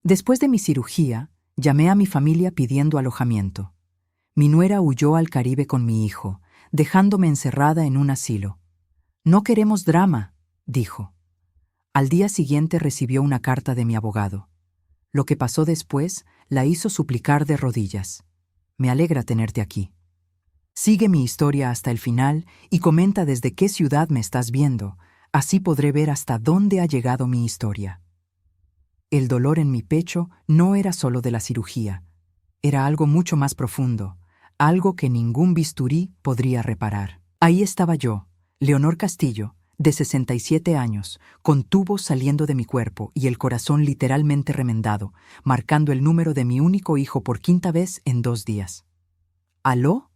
Después de mi cirugía, llamé a mi familia pidiendo alojamiento. Mi nuera huyó al Caribe con mi hijo, dejándome encerrada en un asilo. «No queremos drama», dijo. Al día siguiente recibió una carta de mi abogado. Lo que pasó después la hizo suplicar de rodillas. «Me alegra tenerte aquí. Sigue mi historia hasta el final y comenta desde qué ciudad me estás viendo, así podré ver hasta dónde ha llegado mi historia». El dolor en mi pecho no era solo de la cirugía, era algo mucho más profundo, algo que ningún bisturí podría reparar. Ahí estaba yo, Leonor Castillo, de 67 años, con tubos saliendo de mi cuerpo y el corazón literalmente remendado, marcando el número de mi único hijo por quinta vez en 2 días. ¿Aló?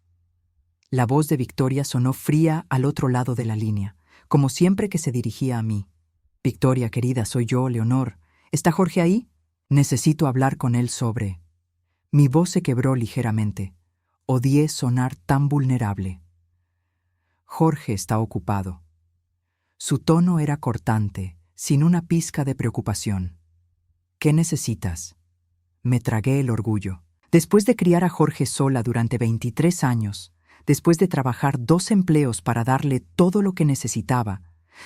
La voz de Victoria sonó fría al otro lado de la línea, como siempre que se dirigía a mí. «Victoria, querida, soy yo, Leonor. ¿Está Jorge ahí? Necesito hablar con él sobre...». Mi voz se quebró ligeramente. Odié sonar tan vulnerable. «Jorge está ocupado». Su tono era cortante, sin una pizca de preocupación. «¿Qué necesitas?». Me tragué el orgullo. Después de criar a Jorge sola durante 23 años, después de trabajar 2 empleos para darle todo lo que necesitaba,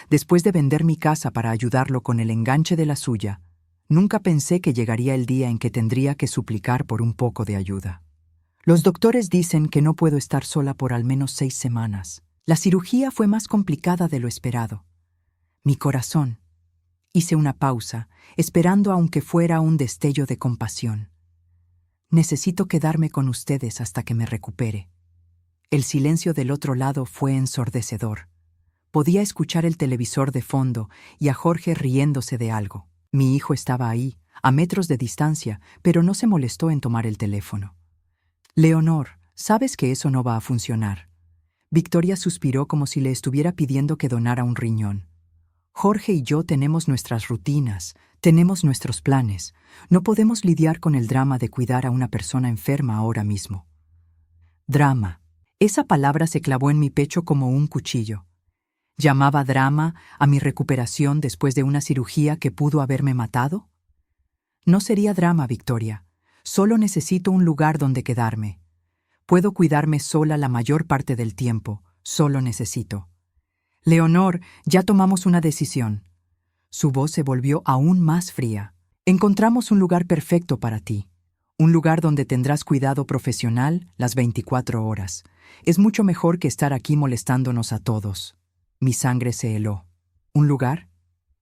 después de vender mi casa para ayudarlo con el enganche de la suya, nunca pensé que llegaría el día en que tendría que suplicar por un poco de ayuda. Los doctores dicen que no puedo estar sola por al menos 6 semanas. La cirugía fue más complicada de lo esperado. Mi corazón. Hice una pausa, esperando aunque fuera un destello de compasión. «Necesito quedarme con ustedes hasta que me recupere». El silencio del otro lado fue ensordecedor. Podía escuchar el televisor de fondo y a Jorge riéndose de algo. Mi hijo estaba ahí, a metros de distancia, pero no se molestó en tomar el teléfono. «Leonor, sabes que eso no va a funcionar». Victoria suspiró como si le estuviera pidiendo que donara un riñón. «Jorge y yo tenemos nuestras rutinas, tenemos nuestros planes. No podemos lidiar con el drama de cuidar a una persona enferma ahora mismo». Drama. Esa palabra se clavó en mi pecho como un cuchillo. ¿Llamaba drama a mi recuperación después de una cirugía que pudo haberme matado? No sería drama, Victoria. Solo necesito un lugar donde quedarme. Puedo cuidarme sola la mayor parte del tiempo. Solo necesito. «Leonor, ya tomamos una decisión». Su voz se volvió aún más fría. «Encontramos un lugar perfecto para ti. Un lugar donde tendrás cuidado profesional las 24 horas. Es mucho mejor que estar aquí molestándonos a todos». Mi sangre se heló. ¿Un lugar?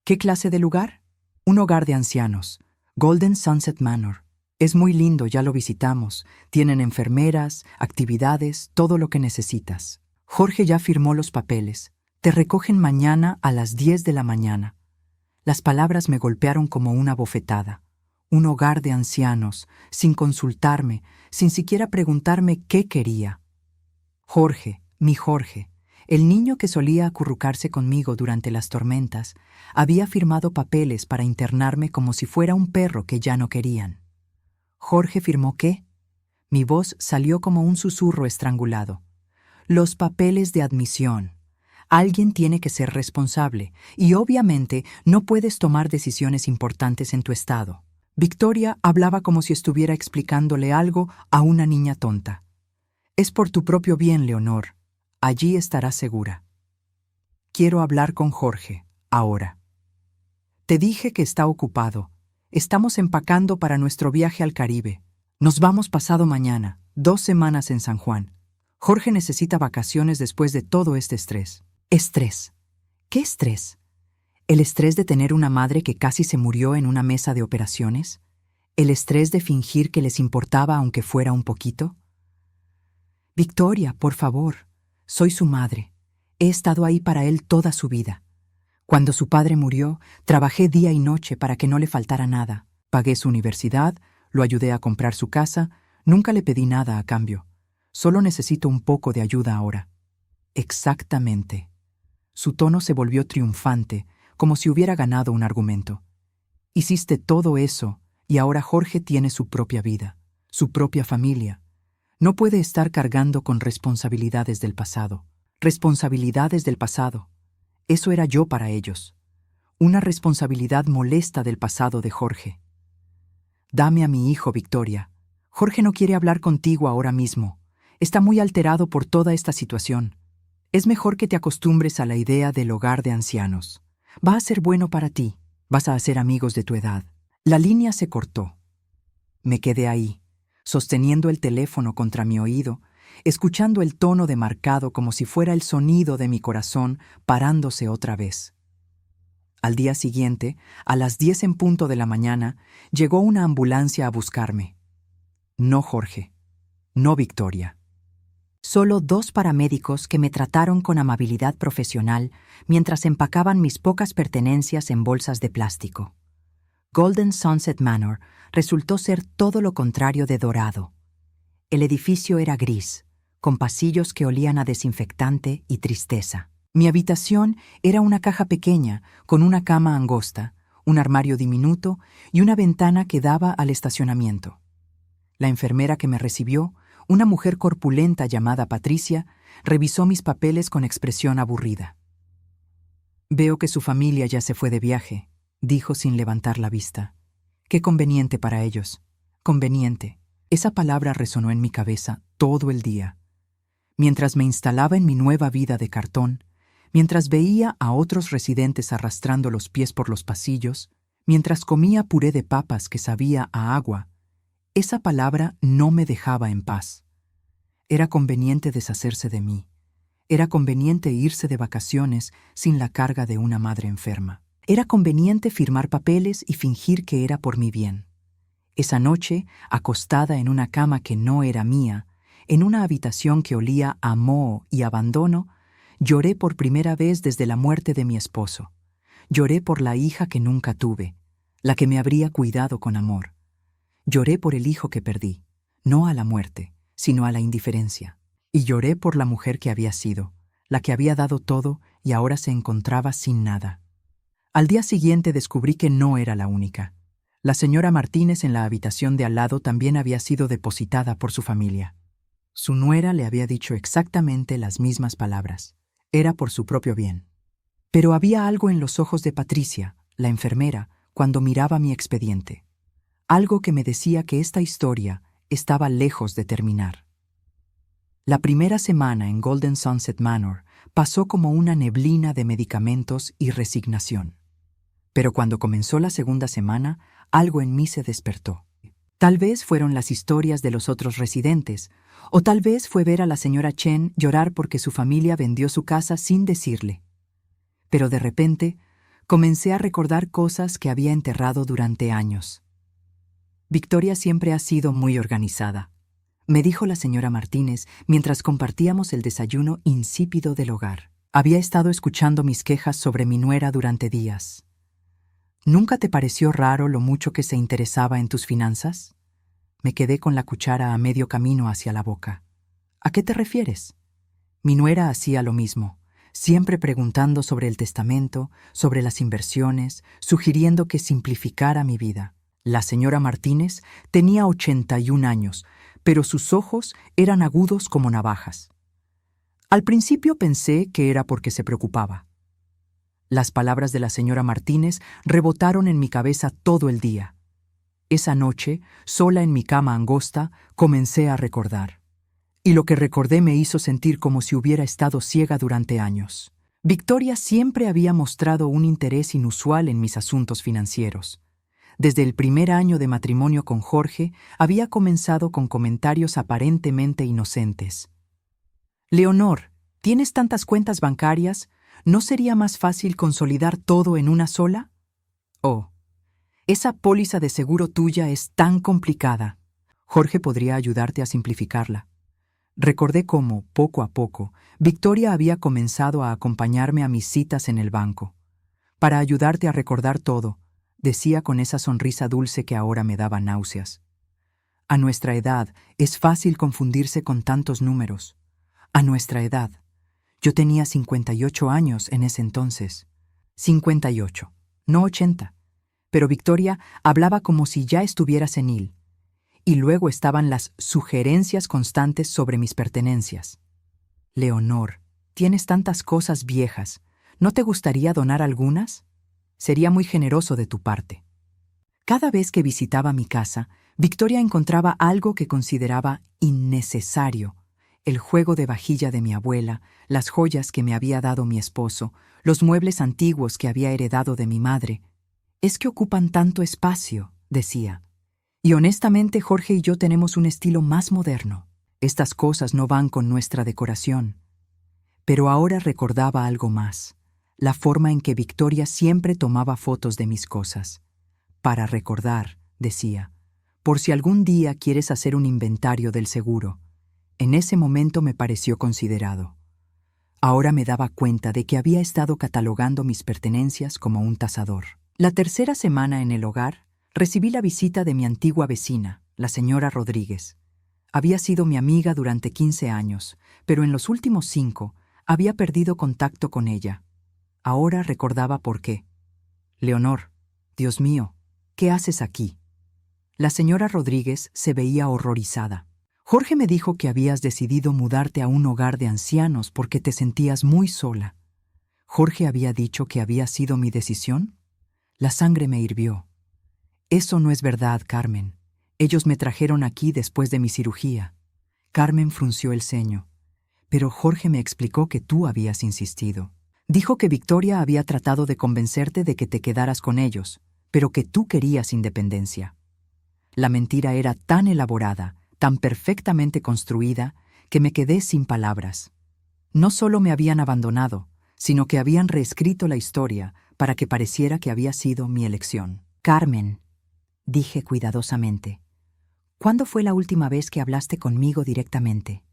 ¿Qué clase de lugar? Un hogar de ancianos. Golden Sunset Manor. Es muy lindo, ya lo visitamos. Tienen enfermeras, actividades, todo lo que necesitas. Jorge ya firmó los papeles. Te recogen mañana a las 10 de la mañana. Las palabras me golpearon como una bofetada. Un hogar de ancianos, sin consultarme, sin siquiera preguntarme qué quería. Jorge, mi Jorge, el niño que solía acurrucarse conmigo durante las tormentas, había firmado papeles para internarme como si fuera un perro que ya no querían. ¿Jorge firmó qué? Mi voz salió como un susurro estrangulado. Los papeles de admisión. Alguien tiene que ser responsable, y obviamente no puedes tomar decisiones importantes en tu estado. Victoria hablaba como si estuviera explicándole algo a una niña tonta. «Es por tu propio bien, Leonor. Allí estarás segura. Quiero hablar con Jorge, ahora. Te dije que está ocupado. Estamos empacando para nuestro viaje al Caribe. Nos vamos pasado mañana, 2 semanas en San Juan. Jorge necesita vacaciones después de todo este estrés». «Estrés. ¿Qué estrés? ¿El estrés de tener una madre que casi se murió en una mesa de operaciones? ¿El estrés de fingir que les importaba aunque fuera un poquito?» «Victoria, por favor. Soy su madre. He estado ahí para él toda su vida. Cuando su padre murió, trabajé día y noche para que no le faltara nada. Pagué su universidad, lo ayudé a comprar su casa, nunca le pedí nada a cambio. Solo necesito un poco de ayuda ahora». «Exactamente». Su tono se volvió triunfante, como si hubiera ganado un argumento. «Hiciste todo eso, y ahora Jorge tiene su propia vida, su propia familia. No puede estar cargando con responsabilidades del pasado. Responsabilidades del pasado. Eso era yo para ellos. Una responsabilidad molesta del pasado de Jorge». Dame a mi hijo, Victoria. Jorge no quiere hablar contigo ahora mismo. Está muy alterado por toda esta situación. Es mejor que te acostumbres a la idea del hogar de ancianos. Va a ser bueno para ti. Vas a hacer amigos de tu edad. La línea se cortó. Me quedé ahí, sosteniendo el teléfono contra mi oído, escuchando el tono demarcado como si fuera el sonido de mi corazón parándose otra vez. Al día siguiente, a las 10 en punto de la mañana, llegó una ambulancia a buscarme. No Jorge, no Victoria. Solo 2 paramédicos que me trataron con amabilidad profesional mientras empacaban mis pocas pertenencias en bolsas de plástico. Golden Sunset Manor resultó ser todo lo contrario de dorado. El edificio era gris, con pasillos que olían a desinfectante y tristeza. Mi habitación era una caja pequeña, con una cama angosta, un armario diminuto y una ventana que daba al estacionamiento. La enfermera que me recibió, una mujer corpulenta llamada Patricia, revisó mis papeles con expresión aburrida. «Veo que su familia ya se fue de viaje», dijo sin levantar la vista. «Qué conveniente para ellos. Conveniente». Esa palabra resonó en mi cabeza todo el día. Mientras me instalaba en mi nueva vida de cartón, mientras veía a otros residentes arrastrando los pies por los pasillos, mientras comía puré de papas que sabía a agua, esa palabra no me dejaba en paz. Era conveniente deshacerse de mí. Era conveniente irse de vacaciones sin la carga de una madre enferma. Era conveniente firmar papeles y fingir que era por mi bien. Esa noche, acostada en una cama que no era mía, en una habitación que olía a moho y abandono, lloré por primera vez desde la muerte de mi esposo. Lloré por la hija que nunca tuve, la que me habría cuidado con amor. Lloré por el hijo que perdí, no a la muerte, sino a la indiferencia. Y lloré por la mujer que había sido, la que había dado todo y ahora se encontraba sin nada. Al día siguiente descubrí que no era la única. La señora Martínez en la habitación de al lado también había sido depositada por su familia. Su nuera le había dicho exactamente las mismas palabras. Era por su propio bien. Pero había algo en los ojos de Patricia, la enfermera, cuando miraba mi expediente. Algo que me decía que esta historia estaba lejos de terminar. La primera semana en Golden Sunset Manor pasó como una neblina de medicamentos y resignación. Pero cuando comenzó la segunda semana, algo en mí se despertó. Tal vez fueron las historias de los otros residentes, o tal vez fue ver a la señora Chen llorar porque su familia vendió su casa sin decirle. Pero de repente, comencé a recordar cosas que había enterrado durante años. Victoria siempre ha sido muy organizada, me dijo la señora Martínez mientras compartíamos el desayuno insípido del hogar. Había estado escuchando mis quejas sobre mi nuera durante días. ¿Nunca te pareció raro lo mucho que se interesaba en tus finanzas? Me quedé con la cuchara a medio camino hacia la boca. ¿A qué te refieres? Mi nuera hacía lo mismo, siempre preguntando sobre el testamento, sobre las inversiones, sugiriendo que simplificara mi vida. La señora Martínez tenía 81 años, pero sus ojos eran agudos como navajas. Al principio pensé que era porque se preocupaba. Las palabras de la señora Martínez rebotaron en mi cabeza todo el día. Esa noche, sola en mi cama angosta, comencé a recordar. Y lo que recordé me hizo sentir como si hubiera estado ciega durante años. Victoria siempre había mostrado un interés inusual en mis asuntos financieros. Desde el primer año de matrimonio con Jorge, había comenzado con comentarios aparentemente inocentes. «Leonor, ¿tienes tantas cuentas bancarias? ¿No sería más fácil consolidar todo en una sola? Oh, esa póliza de seguro tuya es tan complicada. Jorge podría ayudarte a simplificarla». Recordé cómo, poco a poco, Victoria había comenzado a acompañarme a mis citas en el banco. «Para ayudarte a recordar todo», decía con esa sonrisa dulce que ahora me daba náuseas. A nuestra edad es fácil confundirse con tantos números. A nuestra edad. Yo tenía 58 años en ese entonces. 58, no 80. Pero Victoria hablaba como si ya estuviera senil. Y luego estaban las sugerencias constantes sobre mis pertenencias. «Leonor, tienes tantas cosas viejas. ¿No te gustaría donar algunas? Sería muy generoso de tu parte». Cada vez que visitaba mi casa, Victoria encontraba algo que consideraba innecesario: el juego de vajilla de mi abuela, las joyas que me había dado mi esposo, los muebles antiguos que había heredado de mi madre. «Es que ocupan tanto espacio», decía. «Y honestamente Jorge y yo tenemos un estilo más moderno. Estas cosas no van con nuestra decoración». Pero ahora recordaba algo más: la forma en que Victoria siempre tomaba fotos de mis cosas. «Para recordar», decía, «por si algún día quieres hacer un inventario del seguro». En ese momento me pareció considerado. Ahora me daba cuenta de que había estado catalogando mis pertenencias como un tasador. La tercera semana en el hogar, recibí la visita de mi antigua vecina, la señora Rodríguez. Había sido mi amiga durante 15 años, pero en los últimos 5 había perdido contacto con ella. Ahora recordaba por qué. «Leonor, Dios mío, ¿qué haces aquí?». La señora Rodríguez se veía horrorizada. «Jorge me dijo que habías decidido mudarte a un hogar de ancianos porque te sentías muy sola». ¿Jorge había dicho que había sido mi decisión? La sangre me hirvió. «Eso no es verdad, Carmen. Ellos me trajeron aquí después de mi cirugía». Carmen frunció el ceño. «Pero Jorge me explicó que tú habías insistido. Dijo que Victoria había tratado de convencerte de que te quedaras con ellos, pero que tú querías independencia». La mentira era tan elaborada, tan perfectamente construida, que me quedé sin palabras. No solo me habían abandonado, sino que habían reescrito la historia para que pareciera que había sido mi elección. «Carmen», dije cuidadosamente, «¿cuándo fue la última vez que hablaste conmigo directamente?».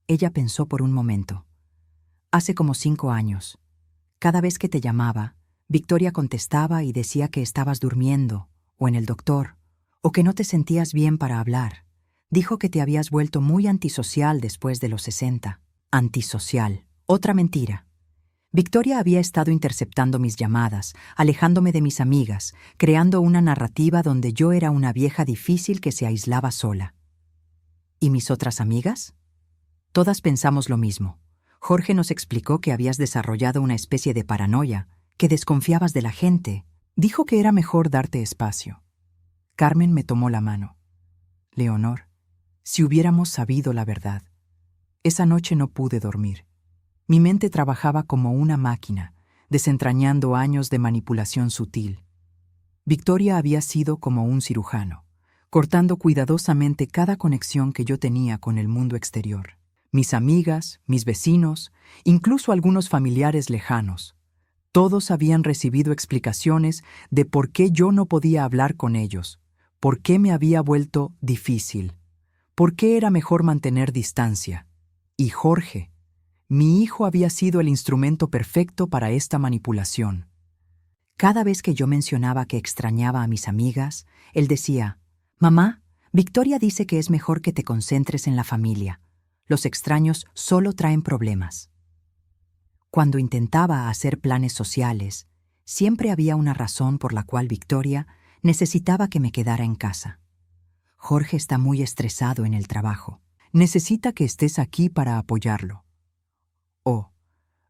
Ella pensó por un momento. «Hace como 5 años. Cada vez que te llamaba, Victoria contestaba y decía que estabas durmiendo, o en el doctor, o que no te sentías bien para hablar. Dijo que te habías vuelto muy antisocial después de los 60. Antisocial. Otra mentira. Victoria había estado interceptando mis llamadas, alejándome de mis amigas, creando una narrativa donde yo era una vieja difícil que se aislaba sola. ¿Y mis otras amigas? Todas pensamos lo mismo. Jorge nos explicó que habías desarrollado una especie de paranoia, que desconfiabas de la gente. Dijo que era mejor darte espacio». Carmen me tomó la mano. «Leonor, si hubiéramos sabido la verdad». Esa noche no pude dormir. Mi mente trabajaba como una máquina, desentrañando años de manipulación sutil. Victoria había sido como un cirujano, cortando cuidadosamente cada conexión que yo tenía con el mundo exterior. Mis amigas, mis vecinos, incluso algunos familiares lejanos, todos habían recibido explicaciones de por qué yo no podía hablar con ellos, por qué me había vuelto difícil, por qué era mejor mantener distancia. Y Jorge, mi hijo, había sido el instrumento perfecto para esta manipulación. Cada vez que yo mencionaba que extrañaba a mis amigas, él decía: «Mamá, Victoria dice que es mejor que te concentres en la familia. Los extraños solo traen problemas». Cuando intentaba hacer planes sociales, siempre había una razón por la cual Victoria necesitaba que me quedara en casa. «Jorge está muy estresado en el trabajo. Necesita que estés aquí para apoyarlo». «Oh,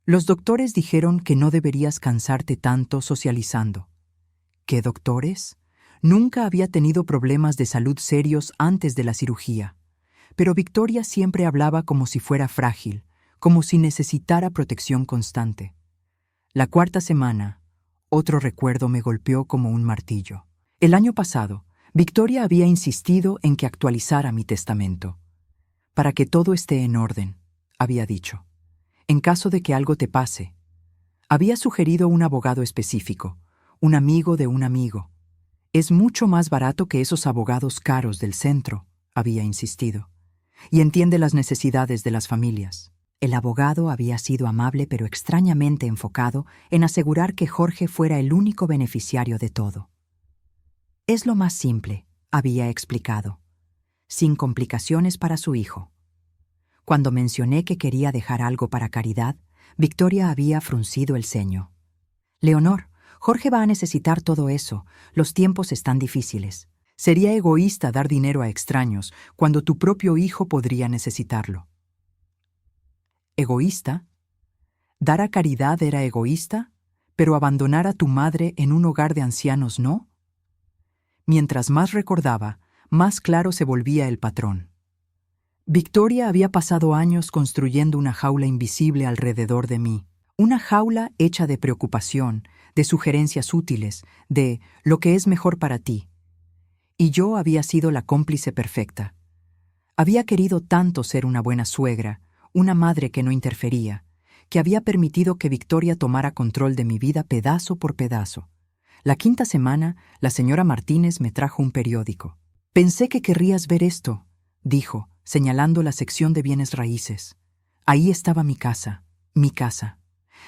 los doctores dijeron que no deberías cansarte tanto socializando». ¿Qué doctores? Nunca había tenido problemas de salud serios antes de la cirugía, pero Victoria siempre hablaba como si fuera frágil, como si necesitara protección constante. La 4ª semana, otro recuerdo me golpeó como un martillo. El año pasado, Victoria había insistido en que actualizara mi testamento. «Para que todo esté en orden», había dicho. «En caso de que algo te pase». Había sugerido un abogado específico, un amigo de un amigo. «Es mucho más barato que esos abogados caros del centro», había insistido, «y entiende las necesidades de las familias». El abogado había sido amable pero extrañamente enfocado en asegurar que Jorge fuera el único beneficiario de todo. «Es lo más simple», había explicado, «sin complicaciones para su hijo». Cuando mencioné que quería dejar algo para caridad, Victoria había fruncido el ceño. «Leonor, Jorge va a necesitar todo eso. Los tiempos están difíciles. Sería egoísta dar dinero a extraños cuando tu propio hijo podría necesitarlo». ¿Egoísta? ¿Dar a caridad era egoísta, pero abandonar a tu madre en un hogar de ancianos no? Mientras más recordaba, más claro se volvía el patrón. Victoria había pasado años construyendo una jaula invisible alrededor de mí, una jaula hecha de preocupación, de sugerencias útiles, de lo que es mejor para ti. Y yo había sido la cómplice perfecta. Había querido tanto ser una buena suegra, una madre que no interfería, que había permitido que Victoria tomara control de mi vida pedazo por pedazo. La quinta semana, la señora Martínez me trajo un periódico. «Pensé que querrías ver esto», dijo, señalando la sección de bienes raíces. Ahí estaba mi casa,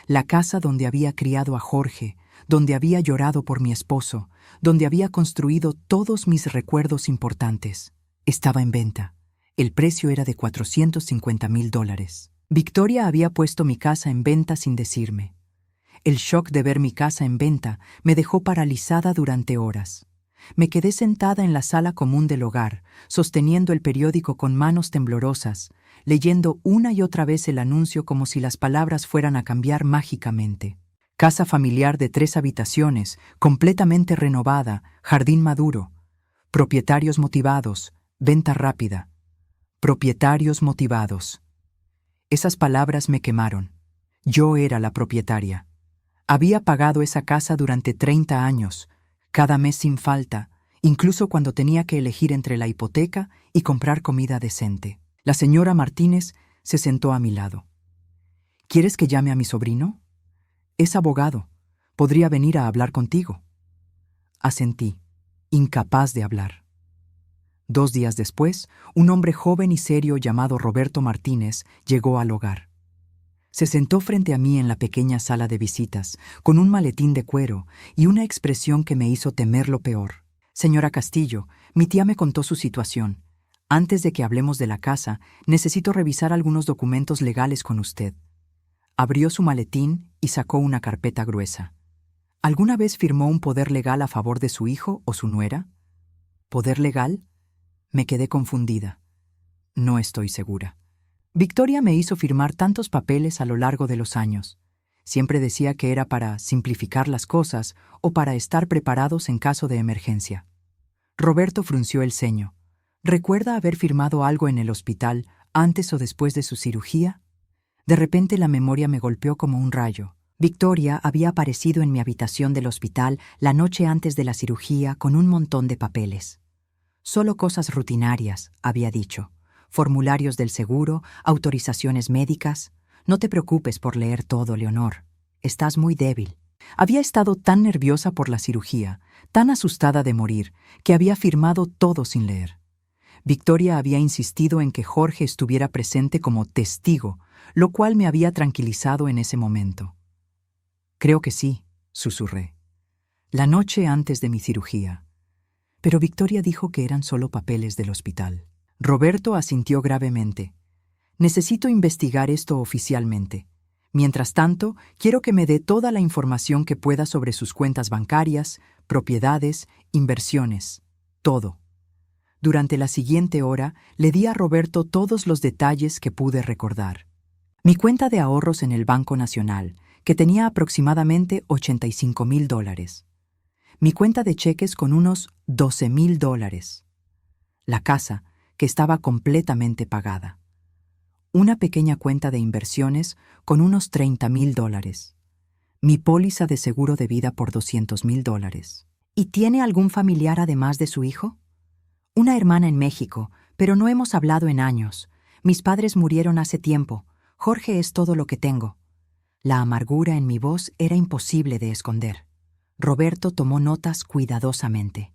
la casa donde había criado a Jorge, donde había llorado por mi esposo, donde había construido todos mis recuerdos importantes. Estaba en venta. El precio era de $450,000. Victoria había puesto mi casa en venta sin decirme. El shock de ver mi casa en venta me dejó paralizada durante horas. Me quedé sentada en la sala común del hogar, sosteniendo el periódico con manos temblorosas, leyendo una y otra vez el anuncio como si las palabras fueran a cambiar mágicamente. Casa familiar de 3 habitaciones, completamente renovada, jardín maduro. Propietarios motivados, venta rápida. Propietarios motivados. Esas palabras me quemaron. Yo era la propietaria. Había pagado esa casa durante 30 años, cada mes sin falta, incluso cuando tenía que elegir entre la hipoteca y comprar comida decente. La señora Martínez se sentó a mi lado. «¿Quieres que llame a mi sobrino? Es abogado. Podría venir a hablar contigo». Asentí, incapaz de hablar. 2 días después, un hombre joven y serio llamado Roberto Martínez llegó al hogar. Se sentó frente a mí en la pequeña sala de visitas, con un maletín de cuero y una expresión que me hizo temer lo peor. «Señora Castillo, mi tía me contó su situación. Antes de que hablemos de la casa, necesito revisar algunos documentos legales con usted». Abrió su maletín y sacó una carpeta gruesa. ¿Alguna vez firmó un poder legal a favor de su hijo o su nuera? ¿Poder legal? Me quedé confundida. No estoy segura. Victoria me hizo firmar tantos papeles a lo largo de los años. Siempre decía que era para simplificar las cosas o para estar preparados en caso de emergencia. Roberto frunció el ceño. ¿Recuerda haber firmado algo en el hospital antes o después de su cirugía? De repente la memoria me golpeó como un rayo. Victoria había aparecido en mi habitación del hospital la noche antes de la cirugía con un montón de papeles. Solo cosas rutinarias, había dicho. Formularios del seguro, autorizaciones médicas. No te preocupes por leer todo, Leonor. Estás muy débil. Había estado tan nerviosa por la cirugía, tan asustada de morir, que había firmado todo sin leer. Victoria había insistido en que Jorge estuviera presente como testigo, lo cual me había tranquilizado en ese momento. «Creo que sí», susurré. «La noche antes de mi cirugía». Pero Victoria dijo que eran solo papeles del hospital. Roberto asintió gravemente. «Necesito investigar esto oficialmente. Mientras tanto, quiero que me dé toda la información que pueda sobre sus cuentas bancarias, propiedades, inversiones, todo». Durante la siguiente hora, le di a Roberto todos los detalles que pude recordar. Mi cuenta de ahorros en el Banco Nacional, que tenía aproximadamente $85,000. Mi cuenta de cheques con unos $12,000. La casa, que estaba completamente pagada. Una pequeña cuenta de inversiones con unos $30,000. Mi póliza de seguro de vida por $200,000. ¿Y tiene algún familiar además de su hijo? Una hermana en México, pero no hemos hablado en años. Mis padres murieron hace tiempo. Jorge es todo lo que tengo. La amargura en mi voz era imposible de esconder. Roberto tomó notas cuidadosamente.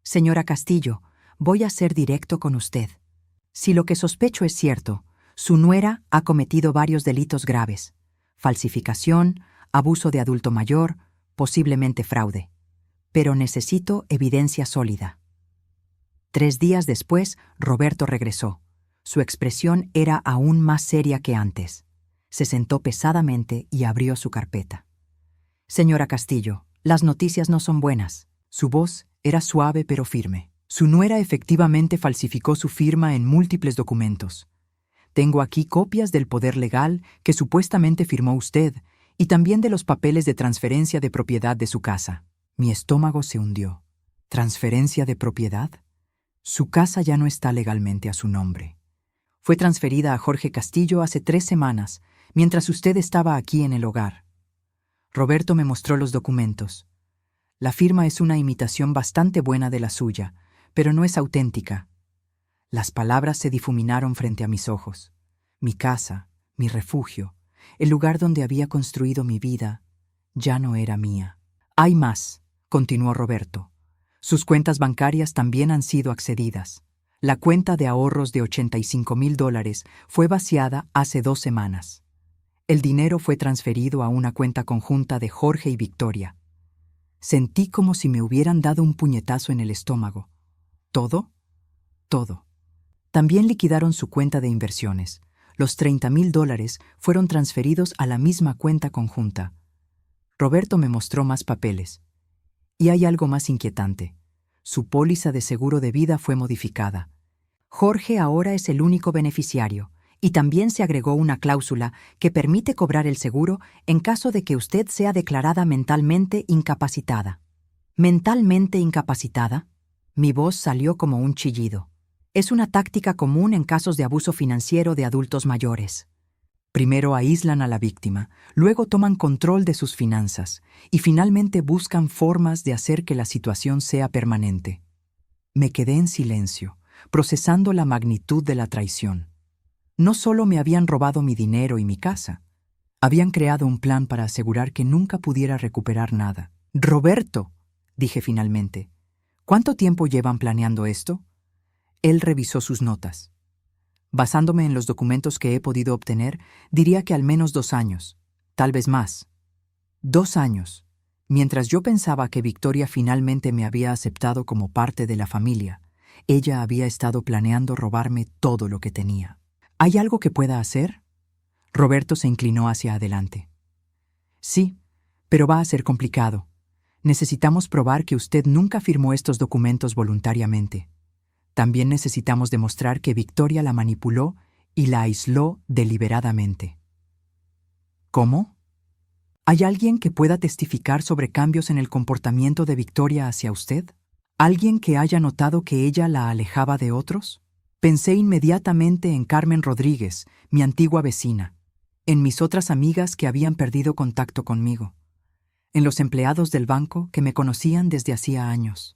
«Señora Castillo, voy a ser directo con usted. Si lo que sospecho es cierto, su nuera ha cometido varios delitos graves: falsificación, abuso de adulto mayor, posiblemente fraude. Pero necesito evidencia sólida». 3 días después, Roberto regresó. Su expresión era aún más seria que antes. Se sentó pesadamente y abrió su carpeta. «Señora Castillo, las noticias no son buenas». Su voz era suave pero firme. Su nuera efectivamente falsificó su firma en múltiples documentos. Tengo aquí copias del poder legal que supuestamente firmó usted y también de los papeles de transferencia de propiedad de su casa. Mi estómago se hundió. ¿Transferencia de propiedad? Su casa ya no está legalmente a su nombre. Fue transferida a Jorge Castillo hace 3 semanas, mientras usted estaba aquí en el hogar. Roberto me mostró los documentos. La firma es una imitación bastante buena de la suya, pero no es auténtica. Las palabras se difuminaron frente a mis ojos. Mi casa, mi refugio, el lugar donde había construido mi vida, ya no era mía. Hay más, continuó Roberto. Sus cuentas bancarias también han sido accedidas. La cuenta de ahorros de $85,000 fue vaciada hace 2 semanas. El dinero fue transferido a una cuenta conjunta de Jorge y Victoria. Sentí como si me hubieran dado un puñetazo en el estómago. ¿Todo? Todo. También liquidaron su cuenta de inversiones. Los $30,000 fueron transferidos a la misma cuenta conjunta. Roberto me mostró más papeles. Y hay algo más inquietante. Su póliza de seguro de vida fue modificada. Jorge ahora es el único beneficiario, y también se agregó una cláusula que permite cobrar el seguro en caso de que usted sea declarada mentalmente incapacitada. ¿Mentalmente incapacitada? Mi voz salió como un chillido. Es una táctica común en casos de abuso financiero de adultos mayores. Primero aíslan a la víctima, luego toman control de sus finanzas y finalmente buscan formas de hacer que la situación sea permanente. Me quedé en silencio, procesando la magnitud de la traición. No solo me habían robado mi dinero y mi casa, habían creado un plan para asegurar que nunca pudiera recuperar nada. «Roberto», dije finalmente, «¿cuánto tiempo llevan planeando esto?» Él revisó sus notas. Basándome en los documentos que he podido obtener, diría que al menos 2 años, tal vez más. 2 años, mientras yo pensaba que Victoria finalmente me había aceptado como parte de la familia. Ella había estado planeando robarme todo lo que tenía. ¿Hay algo que pueda hacer? Roberto se inclinó hacia adelante. Sí, pero va a ser complicado. Necesitamos probar que usted nunca firmó estos documentos voluntariamente. También necesitamos demostrar que Victoria la manipuló y la aisló deliberadamente. ¿Cómo? ¿Hay alguien que pueda testificar sobre cambios en el comportamiento de Victoria hacia usted? ¿Alguien que haya notado que ella la alejaba de otros? Pensé inmediatamente en Carmen Rodríguez, mi antigua vecina, en mis otras amigas que habían perdido contacto conmigo, en los empleados del banco que me conocían desde hacía años.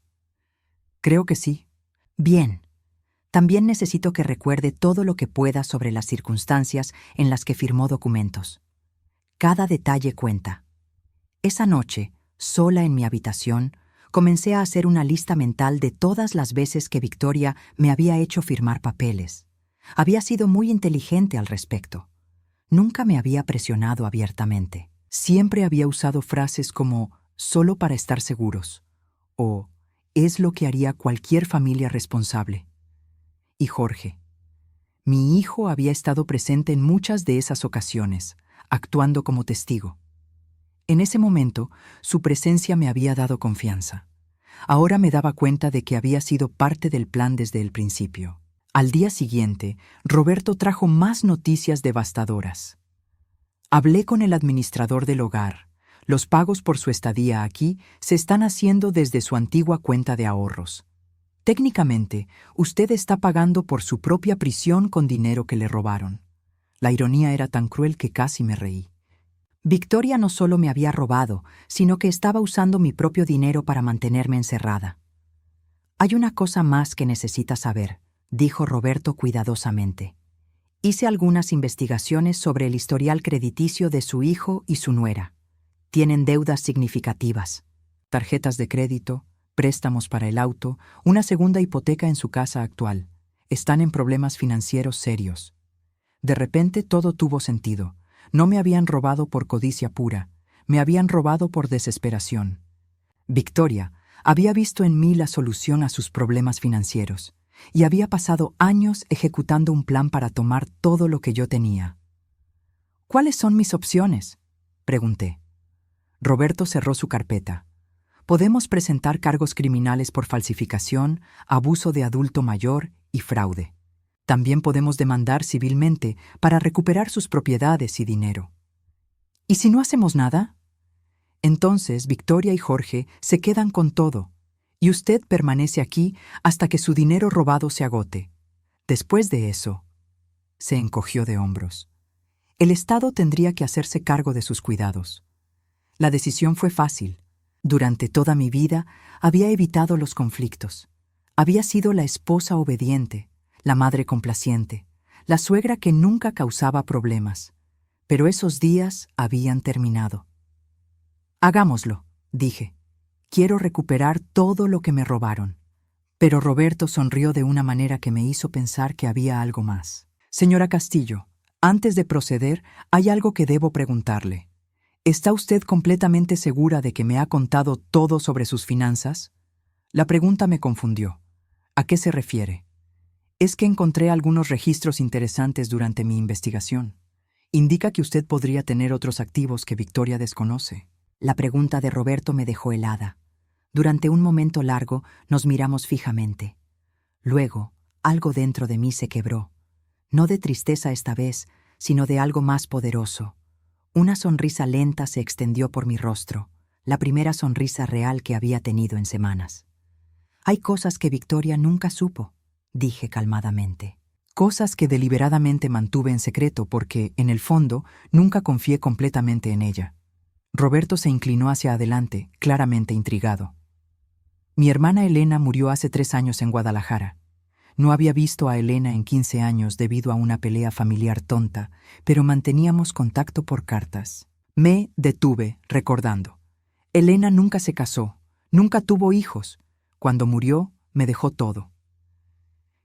Creo que sí. Bien. También necesito que recuerde todo lo que pueda sobre las circunstancias en las que firmó documentos. Cada detalle cuenta. Esa noche, sola en mi habitación, comencé a hacer una lista mental de todas las veces que Victoria me había hecho firmar papeles. Había sido muy inteligente al respecto. Nunca me había presionado abiertamente. Siempre había usado frases como «solo para estar seguros» o «es lo que haría cualquier familia responsable». Y Jorge. Mi hijo había estado presente en muchas de esas ocasiones, actuando como testigo. En ese momento, su presencia me había dado confianza. Ahora me daba cuenta de que había sido parte del plan desde el principio. Al día siguiente, Roberto trajo más noticias devastadoras. Hablé con el administrador del hogar. Los pagos por su estadía aquí se están haciendo desde su antigua cuenta de ahorros. Técnicamente, usted está pagando por su propia prisión con dinero que le robaron. La ironía era tan cruel que casi me reí. Victoria no solo me había robado, sino que estaba usando mi propio dinero para mantenerme encerrada. Hay una cosa más que necesita saber, dijo Roberto cuidadosamente. Hice algunas investigaciones sobre el historial crediticio de su hijo y su nuera. Tienen deudas significativas. Tarjetas de crédito, préstamos para el auto, una segunda hipoteca en su casa actual. Están en problemas financieros serios. De repente todo tuvo sentido. No me habían robado por codicia pura, me habían robado por desesperación. Victoria había visto en mí la solución a sus problemas financieros y había pasado años ejecutando un plan para tomar todo lo que yo tenía. ¿Cuáles son mis opciones?, pregunté. Roberto cerró su carpeta. Podemos presentar cargos criminales por falsificación, abuso de adulto mayor y fraude. También podemos demandar civilmente para recuperar sus propiedades y dinero. ¿Y si no hacemos nada? Entonces Victoria y Jorge se quedan con todo, Y usted permanece aquí hasta que su dinero robado se agote. Después de eso, se encogió de hombros. El Estado tendría que hacerse cargo de sus cuidados. La decisión fue fácil. Durante toda mi vida había evitado los conflictos. Había sido la esposa obediente, la madre complaciente, la suegra que nunca causaba problemas. Pero esos días habían terminado. Hagámoslo, dije. Quiero recuperar todo lo que me robaron. Pero Roberto sonrió de una manera que me hizo pensar que había algo más. Señora Castillo, antes de proceder, hay algo que debo preguntarle. ¿Está usted completamente segura de que me ha contado todo sobre sus finanzas? La pregunta me confundió. ¿A qué se refiere? Es que encontré algunos registros interesantes durante mi investigación. Indica que usted podría tener otros activos que Victoria desconoce. La pregunta de Roberto me dejó helada. Durante un momento largo nos miramos fijamente. Luego, algo dentro de mí se quebró. No de tristeza esta vez, sino de algo más poderoso. Una sonrisa lenta se extendió por mi rostro, la primera sonrisa real que había tenido en semanas. Hay cosas que Victoria nunca supo, dije calmadamente. Cosas que deliberadamente mantuve en secreto porque, en el fondo, nunca confié completamente en ella. Roberto se inclinó hacia adelante, claramente intrigado. Mi hermana Elena murió hace 3 años en Guadalajara. No había visto a Elena en 15 años debido a una pelea familiar tonta, pero manteníamos contacto por cartas. Me detuve, recordando. Elena nunca se casó, nunca tuvo hijos. Cuando murió, me dejó todo.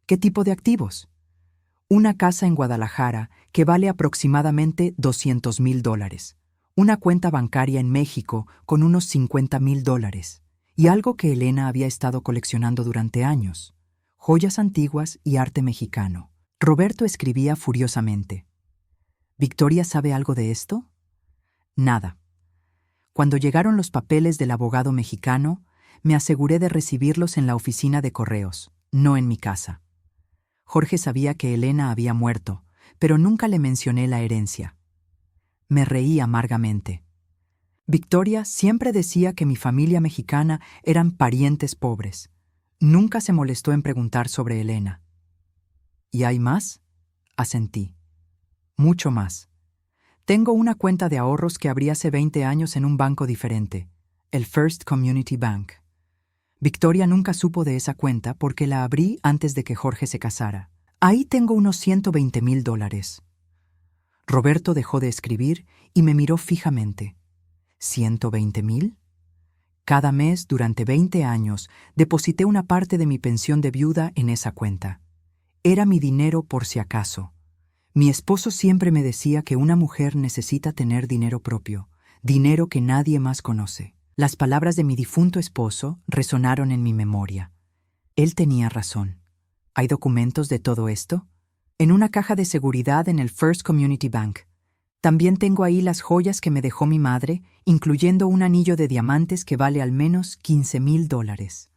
¿Qué tipo de activos? Una casa en Guadalajara que vale aproximadamente $200,000. Una cuenta bancaria en México con unos $50,000. Y algo que Elena había estado coleccionando durante años. Joyas antiguas y arte mexicano. Roberto escribía furiosamente. ¿Victoria sabe algo de esto? Nada. Cuando llegaron los papeles del abogado mexicano, me aseguré de recibirlos en la oficina de correos, no en mi casa. Jorge sabía que Elena había muerto, pero nunca le mencioné la herencia. Me reí amargamente. Victoria siempre decía que mi familia mexicana eran parientes pobres. Nunca se molestó en preguntar sobre Elena. ¿Y hay más? Asentí. Mucho más. Tengo una cuenta de ahorros que abrí hace 20 años en un banco diferente, el First Community Bank. Victoria nunca supo de esa cuenta porque la abrí antes de que Jorge se casara. Ahí tengo unos $120,000. Roberto dejó de escribir y me miró fijamente. ¿120,000? Cada mes, durante 20 años, deposité una parte de mi pensión de viuda en esa cuenta. Era mi dinero por si acaso. Mi esposo siempre me decía que una mujer necesita tener dinero propio, dinero que nadie más conoce. Las palabras de mi difunto esposo resonaron en mi memoria. Él tenía razón. ¿Hay documentos de todo esto? En una caja de seguridad en el First Community Bank. También tengo ahí las joyas que me dejó mi madre, incluyendo un anillo de diamantes que vale al menos $15,000.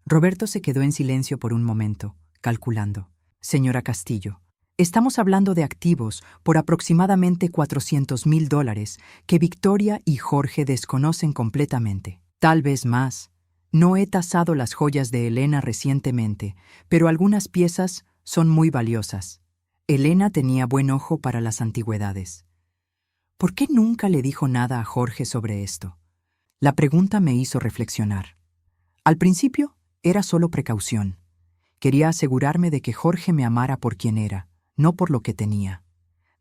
Roberto se quedó en silencio por un momento, calculando. Señora Castillo, estamos hablando de activos por aproximadamente $400,000 que Victoria y Jorge desconocen completamente. Tal vez más. No he tasado las joyas de Elena recientemente, pero algunas piezas son muy valiosas. Elena tenía buen ojo para las antigüedades. ¿Por qué nunca le dijo nada a Jorge sobre esto? La pregunta me hizo reflexionar. Al principio, era solo precaución. Quería asegurarme de que Jorge me amara por quien era, no por lo que tenía.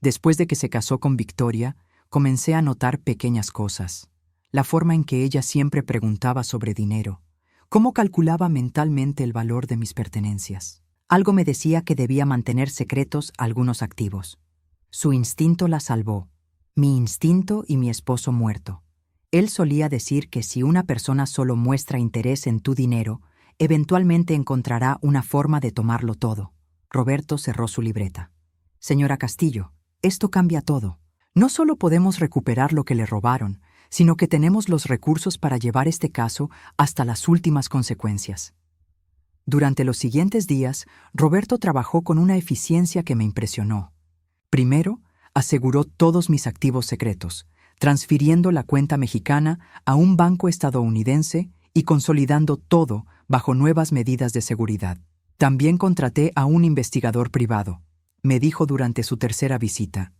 Después de que se casó con Victoria, comencé a notar pequeñas cosas. La forma en que ella siempre preguntaba sobre dinero, cómo calculaba mentalmente el valor de mis pertenencias. Algo me decía que debía mantener secretos algunos activos. Su instinto la salvó. Mi instinto y mi esposo muerto. Él solía decir que si una persona solo muestra interés en tu dinero, eventualmente encontrará una forma de tomarlo todo. Roberto cerró su libreta. Señora Castillo, esto cambia todo. No solo podemos recuperar lo que le robaron, sino que tenemos los recursos para llevar este caso hasta las últimas consecuencias. Durante los siguientes días, Roberto trabajó con una eficiencia que me impresionó. Primero, aseguró todos mis activos secretos, transfiriendo la cuenta mexicana a un banco estadounidense y consolidando todo bajo nuevas medidas de seguridad. También contraté a un investigador privado, me dijo durante su tercera visita.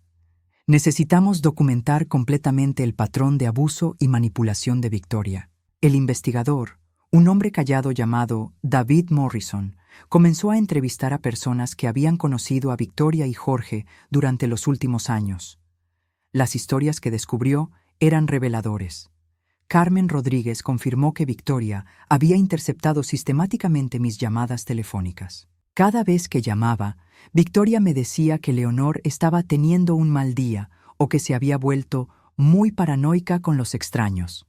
Necesitamos documentar completamente el patrón de abuso y manipulación de Victoria. El investigador, un hombre callado llamado David Morrison, comenzó a entrevistar a personas que habían conocido a Victoria y Jorge durante los últimos años. Las historias que descubrió eran reveladores. Carmen Rodríguez confirmó que Victoria había interceptado sistemáticamente mis llamadas telefónicas. Cada vez que llamaba, Victoria me decía que Leonor estaba teniendo un mal día o que se había vuelto muy paranoica con los extraños.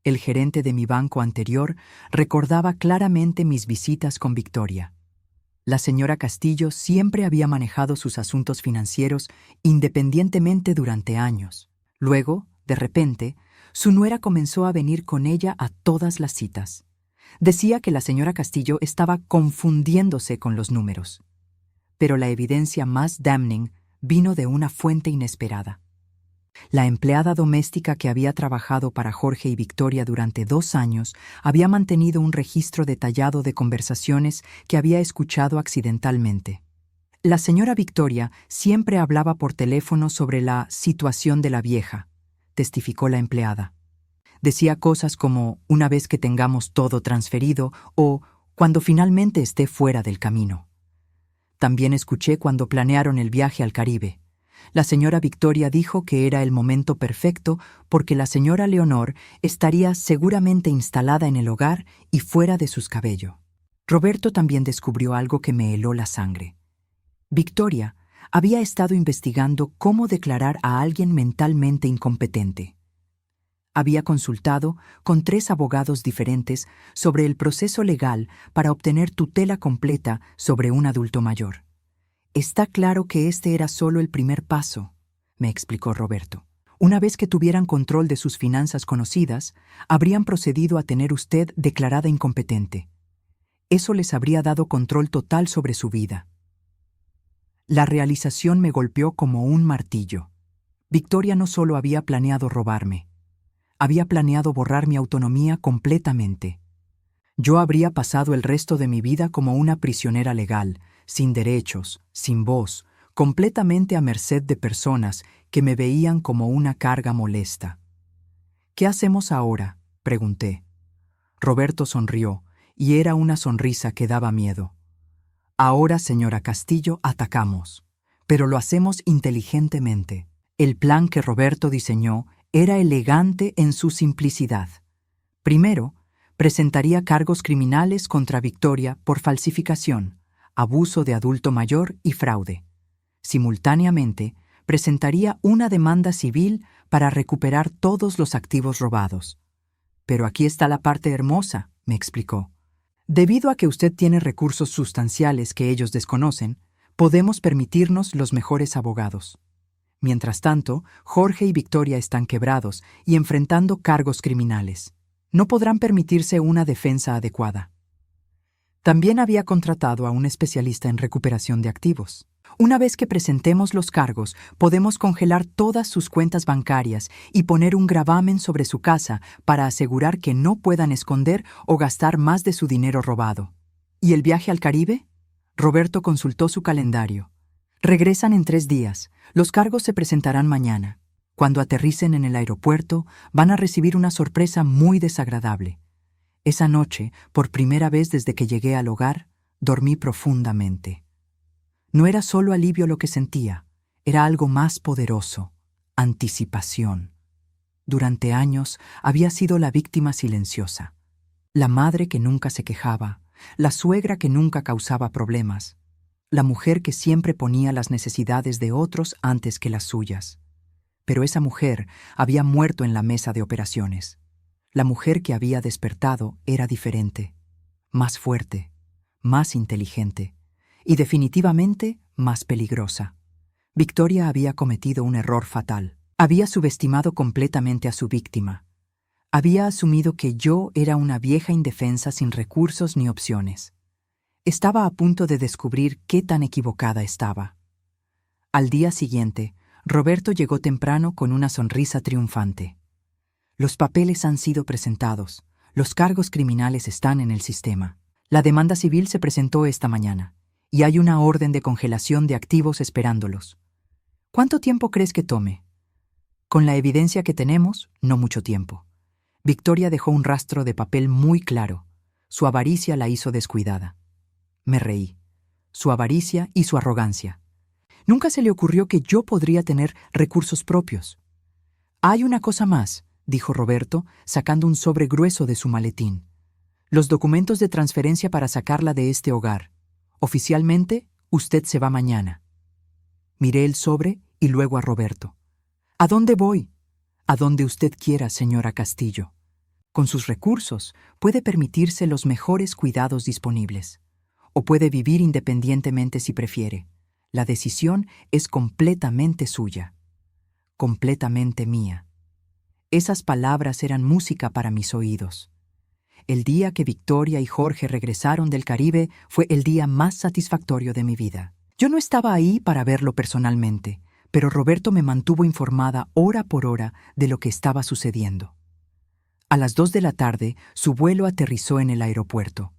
El gerente de mi banco anterior recordaba claramente mis visitas con Victoria. La señora Castillo siempre había manejado sus asuntos financieros independientemente durante años. Luego, de repente, su nuera comenzó a venir con ella a todas las citas. Decía que la señora Castillo estaba confundiéndose con los números. Pero la evidencia más damning vino de una fuente inesperada. La empleada doméstica que había trabajado para Jorge y Victoria durante 2 años había mantenido un registro detallado de conversaciones que había escuchado accidentalmente. La señora Victoria siempre hablaba por teléfono sobre la situación de la vieja, testificó la empleada. Decía cosas como una vez que tengamos todo transferido o cuando finalmente esté fuera del camino. También escuché cuando planearon el viaje al Caribe. La señora Victoria dijo que era el momento perfecto porque la señora Leonor estaría seguramente instalada en el hogar y fuera de sus cabellos. Roberto también descubrió algo que me heló la sangre. Victoria había estado investigando cómo declarar a alguien mentalmente incompetente. Había consultado con 3 abogados diferentes sobre el proceso legal para obtener tutela completa sobre un adulto mayor. Está claro que este era solo el primer paso, me explicó Roberto. Una vez que tuvieran control de sus finanzas conocidas, habrían procedido a tener usted declarada incompetente. Eso les habría dado control total sobre su vida. La realización me golpeó como un martillo. Victoria no solo había planeado robarme, había planeado borrar mi autonomía completamente. Yo habría pasado el resto de mi vida como una prisionera legal, sin derechos, sin voz, completamente a merced de personas que me veían como una carga molesta. ¿Qué hacemos ahora?, pregunté. Roberto sonrió, y era una sonrisa que daba miedo. Ahora, señora Castillo, atacamos, pero lo hacemos inteligentemente. El plan que Roberto diseñó era elegante en su simplicidad. Primero, presentaría cargos criminales contra Victoria por falsificación, abuso de adulto mayor y fraude. Simultáneamente, presentaría una demanda civil para recuperar todos los activos robados. Pero aquí está la parte hermosa, me explicó. Debido a que usted tiene recursos sustanciales que ellos desconocen, podemos permitirnos los mejores abogados. Mientras tanto, Jorge y Victoria están quebrados y enfrentando cargos criminales. No podrán permitirse una defensa adecuada. También había contratado a un especialista en recuperación de activos. Una vez que presentemos los cargos, podemos congelar todas sus cuentas bancarias y poner un gravamen sobre su casa para asegurar que no puedan esconder o gastar más de su dinero robado. ¿Y el viaje al Caribe? Roberto consultó su calendario. Regresan en 3 días. Los cargos se presentarán mañana. Cuando aterricen en el aeropuerto, van a recibir una sorpresa muy desagradable. Esa noche, por primera vez desde que llegué al hogar, dormí profundamente. No era solo alivio lo que sentía, era algo más poderoso, anticipación. Durante años había sido la víctima silenciosa, la madre que nunca se quejaba, la suegra que nunca causaba problemas, la mujer que siempre ponía las necesidades de otros antes que las suyas. Pero esa mujer había muerto en la mesa de operaciones. La mujer que había despertado era diferente, más fuerte, más inteligente y definitivamente más peligrosa. Victoria había cometido un error fatal. Había subestimado completamente a su víctima. Había asumido que yo era una vieja indefensa sin recursos ni opciones. Estaba a punto de descubrir qué tan equivocada estaba. Al día siguiente, Roberto llegó temprano con una sonrisa triunfante. Los papeles han sido presentados. Los cargos criminales están en el sistema. La demanda civil se presentó esta mañana, y hay una orden de congelación de activos esperándolos. ¿Cuánto tiempo crees que tome? Con la evidencia que tenemos, no mucho tiempo. Victoria dejó un rastro de papel muy claro. Su avaricia la hizo descuidada. Me reí. Su avaricia y su arrogancia. Nunca se le ocurrió que yo podría tener recursos propios. Hay una cosa más, dijo Roberto, sacando un sobre grueso de su maletín. Los documentos de transferencia para sacarla de este hogar. Oficialmente, usted se va mañana. Miré el sobre y luego a Roberto. ¿A dónde voy? A donde usted quiera, señora Castillo. Con sus recursos, puede permitirse los mejores cuidados disponibles. O puede vivir independientemente si prefiere. La decisión es completamente suya. Completamente mía. Esas palabras eran música para mis oídos. El día que Victoria y Jorge regresaron del Caribe fue el día más satisfactorio de mi vida. Yo no estaba ahí para verlo personalmente, pero Roberto me mantuvo informada hora por hora de lo que estaba sucediendo. A las 2 de la tarde, su vuelo aterrizó en el aeropuerto.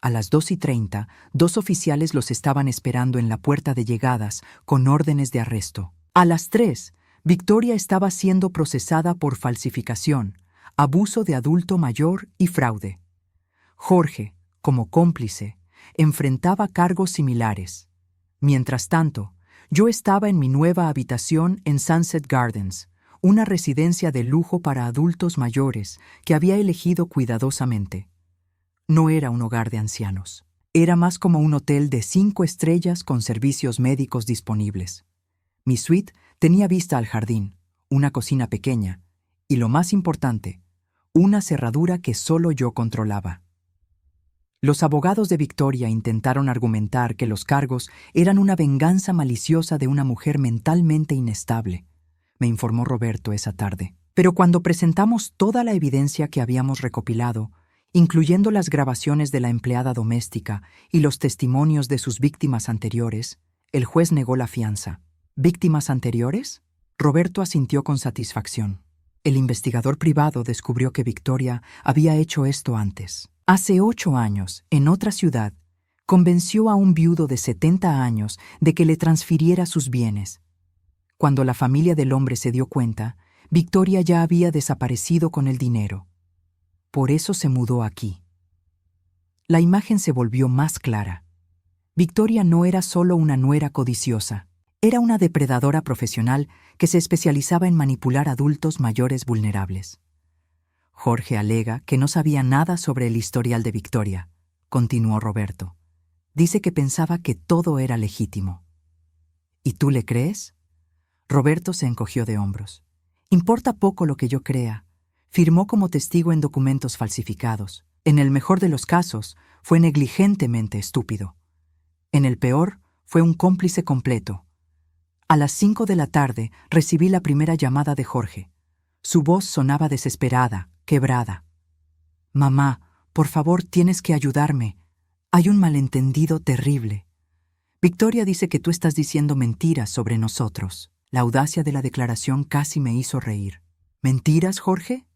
A las 2:30, 2 oficiales los estaban esperando en la puerta de llegadas con órdenes de arresto. A las 3, Victoria estaba siendo procesada por falsificación, abuso de adulto mayor y fraude. Jorge, como cómplice, enfrentaba cargos similares. Mientras tanto, yo estaba en mi nueva habitación en Sunset Gardens, una residencia de lujo para adultos mayores que había elegido cuidadosamente. No era un hogar de ancianos. Era más como un hotel de 5 estrellas con servicios médicos disponibles. Mi suite tenía vista al jardín, una cocina pequeña y, lo más importante, una cerradura que solo yo controlaba. Los abogados de Victoria intentaron argumentar que los cargos eran una venganza maliciosa de una mujer mentalmente inestable, me informó Roberto esa tarde. Pero cuando presentamos toda la evidencia que habíamos recopilado, incluyendo las grabaciones de la empleada doméstica y los testimonios de sus víctimas anteriores, el juez negó la fianza. ¿Víctimas anteriores? Roberto asintió con satisfacción. El investigador privado descubrió que Victoria había hecho esto antes. Hace 8 años, en otra ciudad, convenció a un viudo de 70 años de que le transfiriera sus bienes. Cuando la familia del hombre se dio cuenta, Victoria ya había desaparecido con el dinero. Por eso se mudó aquí. La imagen se volvió más clara. Victoria no era solo una nuera codiciosa, era una depredadora profesional que se especializaba en manipular adultos mayores vulnerables. Jorge alega que no sabía nada sobre el historial de Victoria, continuó Roberto. Dice que pensaba que todo era legítimo. ¿Y tú le crees? Roberto se encogió de hombros. Importa poco lo que yo crea. Firmó como testigo en documentos falsificados. En el mejor de los casos, fue negligentemente estúpido. En el peor, fue un cómplice completo. A las 5 de la tarde recibí la primera llamada de Jorge. Su voz sonaba desesperada, quebrada. «Mamá, por favor, tienes que ayudarme. Hay un malentendido terrible. Victoria dice que tú estás diciendo mentiras sobre nosotros». La audacia de la declaración casi me hizo reír. ¿Mentiras, Jorge?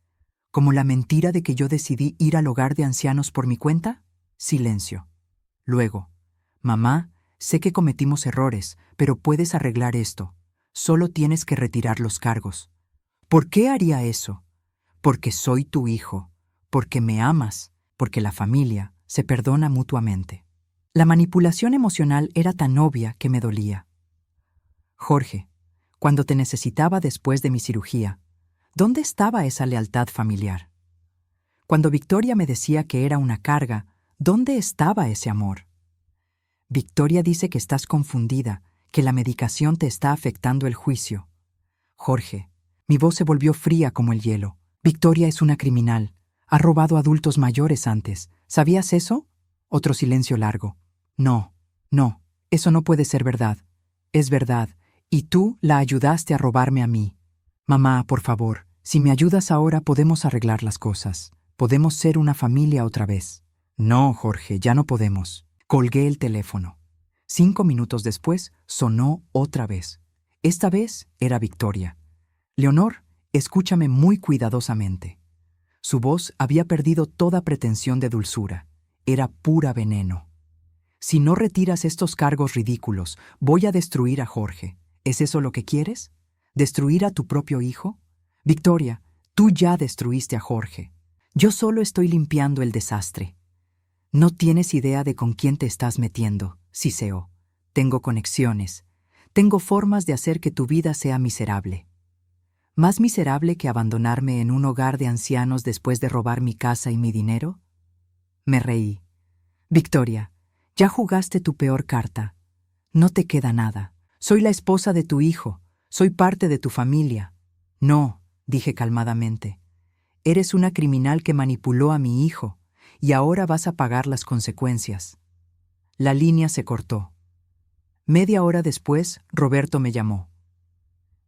¿Como la mentira de que yo decidí ir al hogar de ancianos por mi cuenta? Silencio. Luego, «Mamá, sé que cometimos errores, pero puedes arreglar esto. Solo tienes que retirar los cargos». ¿Por qué haría eso? Porque soy tu hijo, porque me amas, porque la familia se perdona mutuamente. La manipulación emocional era tan obvia que me dolía. Jorge, cuando te necesitaba después de mi cirugía, ¿dónde estaba esa lealtad familiar? Cuando Victoria me decía que era una carga, ¿dónde estaba ese amor? Victoria dice que estás confundida, que la medicación te está afectando el juicio. Jorge, mi voz se volvió fría como el hielo. Victoria es una criminal. Ha robado a adultos mayores antes. ¿Sabías eso? Otro silencio largo. No, eso no puede ser verdad. Es verdad. Y tú la ayudaste a robarme a mí. Mamá, por favor, si me ayudas ahora podemos arreglar las cosas. Podemos ser una familia otra vez. No, Jorge, ya no podemos. Colgué el teléfono. 5 minutos después sonó otra vez. Esta vez era Victoria. Leonor, escúchame muy cuidadosamente. Su voz había perdido toda pretensión de dulzura. Era pura veneno. Si no retiras estos cargos ridículos, voy a destruir a Jorge. ¿Es eso lo que quieres? ¿Destruir a tu propio hijo? Victoria, tú ya destruiste a Jorge. Yo solo estoy limpiando el desastre. No tienes idea de con quién te estás metiendo, Siseo. Tengo conexiones. Tengo formas de hacer que tu vida sea miserable. ¿Más miserable que abandonarme en un hogar de ancianos después de robar mi casa y mi dinero? Me reí. Victoria, ya jugaste tu peor carta. No te queda nada. Soy la esposa de tu hijo. Soy parte de tu familia. No, dije calmadamente. Eres una criminal que manipuló a mi hijo, y ahora vas a pagar las consecuencias. La línea se cortó. Media hora después, Roberto me llamó.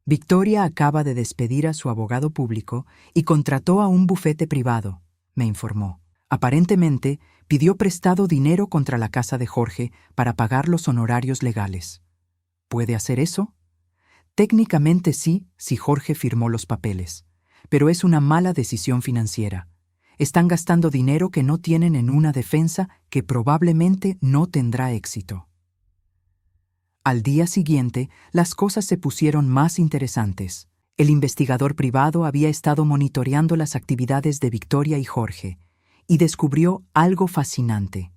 Victoria acaba de despedir a su abogado público y contrató a un bufete privado, me informó. Aparentemente, pidió prestado dinero contra la casa de Jorge para pagar los honorarios legales. ¿Puede hacer eso? Técnicamente sí, si Jorge firmó los papeles, pero es una mala decisión financiera. Están gastando dinero que no tienen en una defensa que probablemente no tendrá éxito. Al día siguiente, las cosas se pusieron más interesantes. El investigador privado había estado monitoreando las actividades de Victoria y Jorge, y descubrió algo fascinante.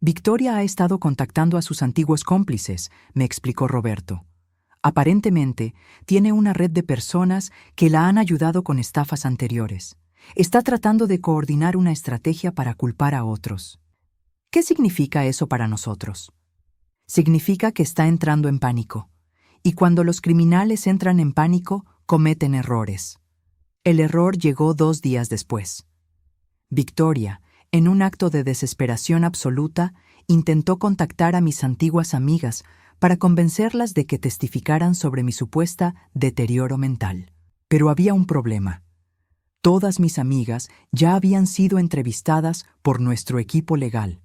Victoria ha estado contactando a sus antiguos cómplices, me explicó Roberto. Aparentemente, tiene una red de personas que la han ayudado con estafas anteriores. Está tratando de coordinar una estrategia para culpar a otros. ¿Qué significa eso para nosotros? Significa que está entrando en pánico. Y cuando los criminales entran en pánico, cometen errores. El error llegó 2 días después. Victoria, en un acto de desesperación absoluta, intentó contactar a mis antiguas amigas para convencerlas de que testificaran sobre mi supuesta deterioro mental. Pero había un problema. Todas mis amigas ya habían sido entrevistadas por nuestro equipo legal.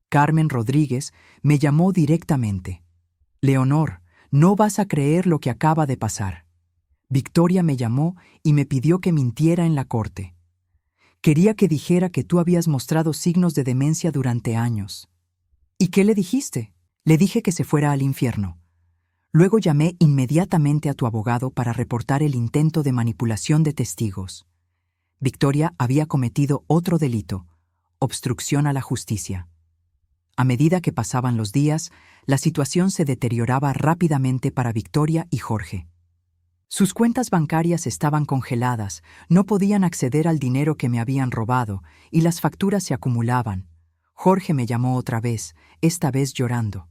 Carmen Rodríguez me llamó directamente. Leonor, no vas a creer lo que acaba de pasar. Victoria me llamó y me pidió que mintiera en la corte. Quería que dijera que tú habías mostrado signos de demencia durante años. ¿Y qué le dijiste? Le dije que se fuera al infierno. Luego llamé inmediatamente a tu abogado para reportar el intento de manipulación de testigos. Victoria había cometido otro delito, obstrucción a la justicia. A medida que pasaban los días, la situación se deterioraba rápidamente para Victoria y Jorge. Sus cuentas bancarias estaban congeladas, no podían acceder al dinero que me habían robado, y las facturas se acumulaban. Jorge me llamó otra vez, esta vez llorando.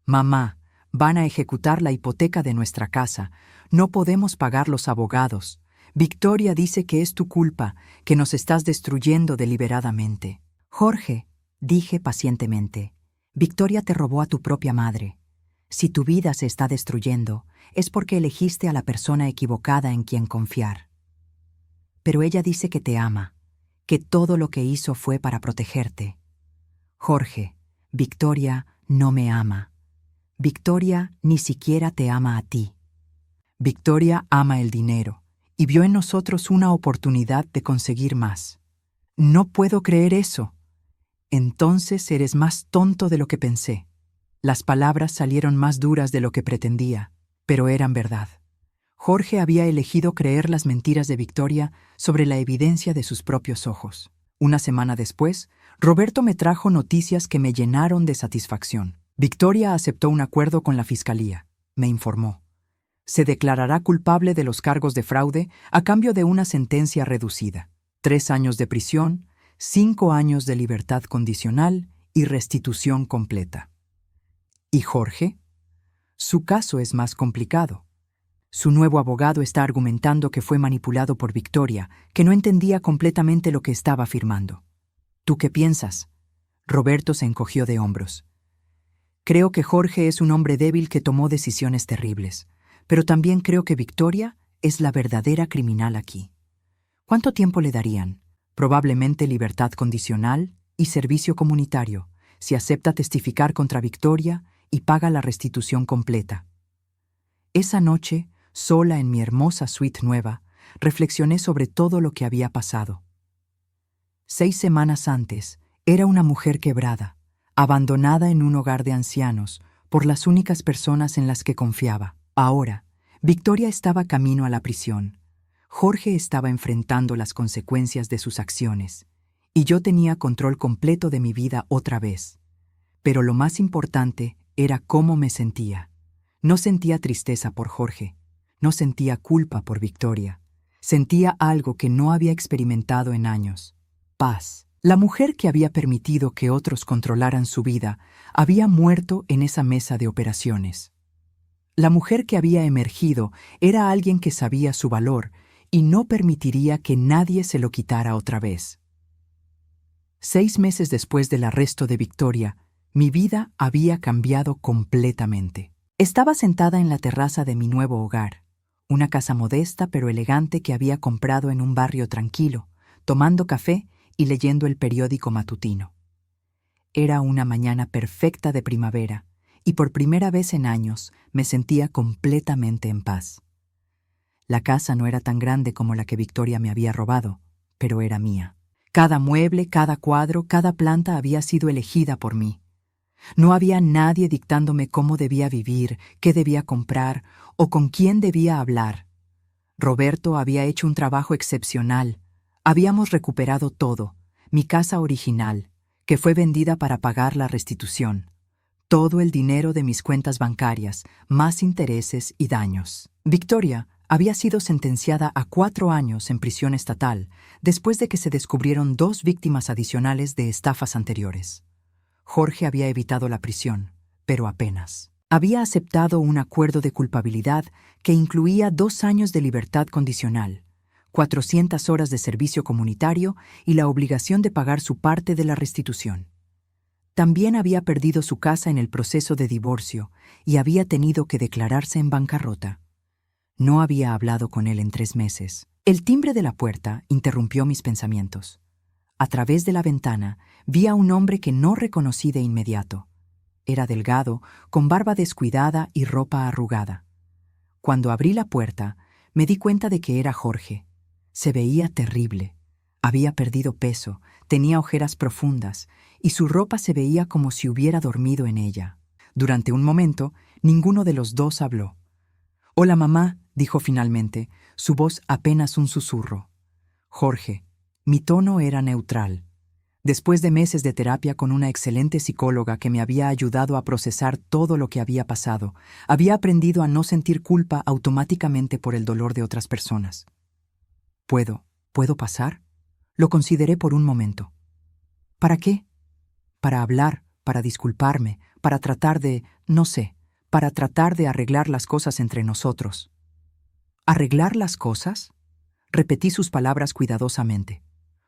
Mamá, van a ejecutar la hipoteca de nuestra casa. No podemos pagar los abogados. Victoria dice que es tu culpa, que nos estás destruyendo deliberadamente. Jorge, dije pacientemente, Victoria te robó a tu propia madre. Si tu vida se está destruyendo, es porque elegiste a la persona equivocada en quien confiar. Pero ella dice que te ama, que todo lo que hizo fue para protegerte. Jorge, Victoria no me ama. Victoria ni siquiera te ama a ti. Victoria ama el dinero y vio en nosotros una oportunidad de conseguir más. No puedo creer eso. Entonces eres más tonto de lo que pensé. Las palabras salieron más duras de lo que pretendía, pero eran verdad. Jorge había elegido creer las mentiras de Victoria sobre la evidencia de sus propios ojos. Una semana después, Roberto me trajo noticias que me llenaron de satisfacción. Victoria aceptó un acuerdo con la fiscalía, me informó. Se declarará culpable de los cargos de fraude a cambio de una sentencia reducida. 3 años de prisión, 5 años de libertad condicional y restitución completa. ¿Y Jorge? Su caso es más complicado. Su nuevo abogado está argumentando que fue manipulado por Victoria, que no entendía completamente lo que estaba afirmando. ¿Tú qué piensas? Roberto se encogió de hombros. Creo que Jorge es un hombre débil que tomó decisiones terribles, pero también creo que Victoria es la verdadera criminal aquí. ¿Cuánto tiempo le darían? Probablemente libertad condicional y servicio comunitario, si acepta testificar contra Victoria y paga la restitución completa. Esa noche, sola en mi hermosa suite nueva, reflexioné sobre todo lo que había pasado. 6 semanas antes, era una mujer quebrada, abandonada en un hogar de ancianos por las únicas personas en las que confiaba. Ahora, Victoria estaba camino a la prisión. Jorge estaba enfrentando las consecuencias de sus acciones, y yo tenía control completo de mi vida otra vez. Pero lo más importante era cómo me sentía. No sentía tristeza por Jorge, no sentía culpa por Victoria. Sentía algo que no había experimentado en años: paz. La mujer que había permitido que otros controlaran su vida había muerto en esa mesa de operaciones. La mujer que había emergido era alguien que sabía su valor y no permitiría que nadie se lo quitara otra vez. 6 meses después del arresto de Victoria, mi vida había cambiado completamente. Estaba sentada en la terraza de mi nuevo hogar, una casa modesta pero elegante que había comprado en un barrio tranquilo, tomando café y leyendo el periódico matutino. Era una mañana perfecta de primavera, y por primera vez en años me sentía completamente en paz. La casa no era tan grande como la que Victoria me había robado, pero era mía. Cada mueble, cada cuadro, cada planta había sido elegida por mí. No había nadie dictándome cómo debía vivir, qué debía comprar o con quién debía hablar. Roberto había hecho un trabajo excepcional. Habíamos recuperado todo, mi casa original, que fue vendida para pagar la restitución. Todo el dinero de mis cuentas bancarias, más intereses y daños. Victoria había sido sentenciada a 4 años en prisión estatal después de que se descubrieron 2 víctimas adicionales de estafas anteriores. Jorge había evitado la prisión, pero apenas. Había aceptado un acuerdo de culpabilidad que incluía 2 años de libertad condicional, 400 horas de servicio comunitario y la obligación de pagar su parte de la restitución. También había perdido su casa en el proceso de divorcio y había tenido que declararse en bancarrota. No había hablado con él en 3 meses. El timbre de la puerta interrumpió mis pensamientos. A través de la ventana vi a un hombre que no reconocí de inmediato. Era delgado, con barba descuidada y ropa arrugada. Cuando abrí la puerta, me di cuenta de que era Jorge. Se veía terrible. Había perdido peso, tenía ojeras profundas, y su ropa se veía como si hubiera dormido en ella. Durante un momento, ninguno de los dos habló. «Hola, mamá», dijo finalmente, su voz apenas un susurro. «Jorge». Mi tono era neutral. Después de meses de terapia con una excelente psicóloga que me había ayudado a procesar todo lo que había pasado, había aprendido a no sentir culpa automáticamente por el dolor de otras personas. ¿Puedo pasar? Lo consideré por un momento. ¿Para qué? Para hablar, para disculparme, para tratar de, no sé, para tratar de arreglar las cosas entre nosotros. ¿Arreglar las cosas? Repetí sus palabras cuidadosamente.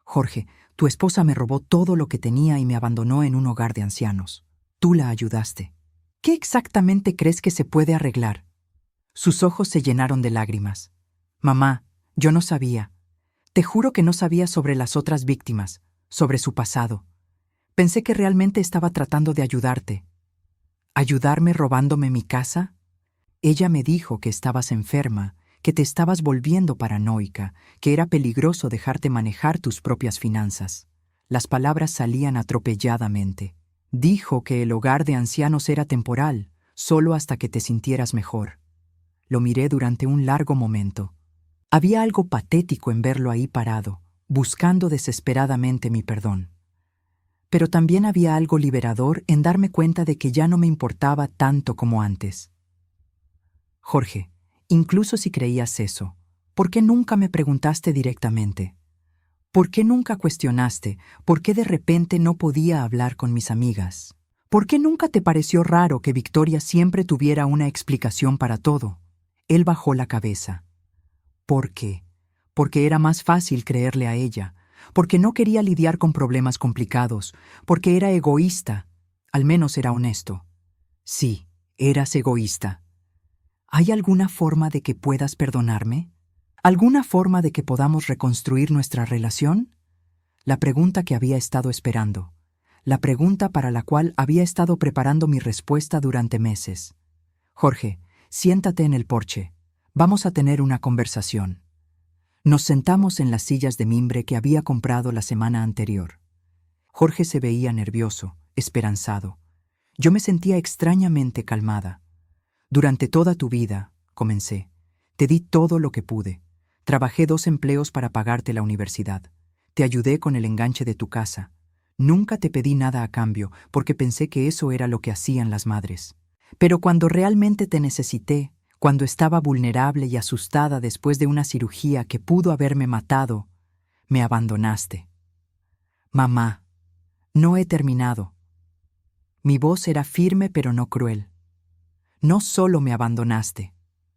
Jorge, tu esposa me robó todo lo que tenía y me abandonó en un hogar de ancianos. Tú la ayudaste. ¿Qué exactamente crees que se puede arreglar? Sus ojos se llenaron de lágrimas. Mamá, yo no sabía. Te juro que no sabía sobre las otras víctimas, sobre su pasado. Pensé que realmente estaba tratando de ayudarte. ¿Ayudarme robándome mi casa? Ella me dijo que estabas enferma, que te estabas volviendo paranoica, que era peligroso dejarte manejar tus propias finanzas. Las palabras salían atropelladamente. Dijo que el hogar de ancianos era temporal, solo hasta que te sintieras mejor. Lo miré durante un largo momento. Había algo patético en verlo ahí parado, buscando desesperadamente mi perdón. Pero también había algo liberador en darme cuenta de que ya no me importaba tanto como antes. Jorge, incluso si creías eso, ¿por qué nunca me preguntaste directamente? ¿Por qué nunca cuestionaste por qué de repente no podía hablar con mis amigas? ¿Por qué nunca te pareció raro que Victoria siempre tuviera una explicación para todo? Él bajó la cabeza. ¿Por qué? Porque era más fácil creerle a ella, porque no quería lidiar con problemas complicados, porque era egoísta. Al menos era honesto. Sí, eras egoísta. ¿Hay alguna forma de que puedas perdonarme? ¿Alguna forma de que podamos reconstruir nuestra relación? La pregunta que había estado esperando. La pregunta para la cual había estado preparando mi respuesta durante meses. Jorge, siéntate en el porche. Vamos a tener una conversación. Nos sentamos en las sillas de mimbre que había comprado la semana anterior. Jorge se veía nervioso, esperanzado. Yo me sentía extrañamente calmada. Durante toda tu vida, comencé, te di todo lo que pude. Trabajé 2 empleos para pagarte la universidad. Te ayudé con el enganche de tu casa. Nunca te pedí nada a cambio porque pensé que eso era lo que hacían las madres. Pero cuando realmente te necesité, cuando estaba vulnerable y asustada después de una cirugía que pudo haberme matado, me abandonaste. Mamá, no he terminado. Mi voz era firme pero no cruel. No solo me abandonaste,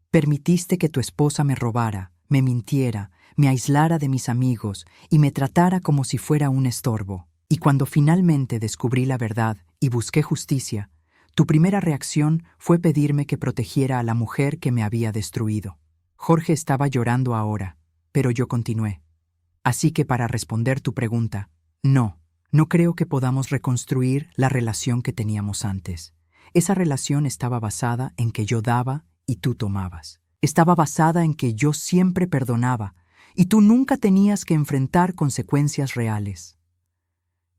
permitiste que tu esposa me robara, me mintiera, me aislara de mis amigos y me tratara como si fuera un estorbo. Y cuando finalmente descubrí la verdad y busqué justicia, tu primera reacción fue pedirme que protegiera a la mujer que me había destruido. Jorge estaba llorando ahora, pero yo continué. Así que para responder tu pregunta, no creo que podamos reconstruir la relación que teníamos antes. Esa relación estaba basada en que yo daba y tú tomabas. Estaba basada en que yo siempre perdonaba y tú nunca tenías que enfrentar consecuencias reales.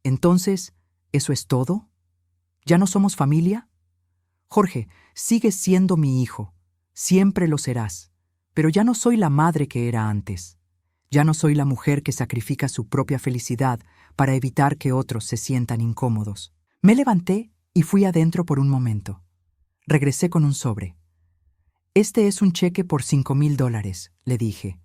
Entonces, ¿eso es todo? ¿Ya no somos familia? Jorge, sigues siendo mi hijo. Siempre lo serás. Pero ya no soy la madre que era antes. Ya no soy la mujer que sacrifica su propia felicidad para evitar que otros se sientan incómodos. Me levanté y fui adentro por un momento. Regresé con un sobre. Este es un cheque por $5,000, le dije.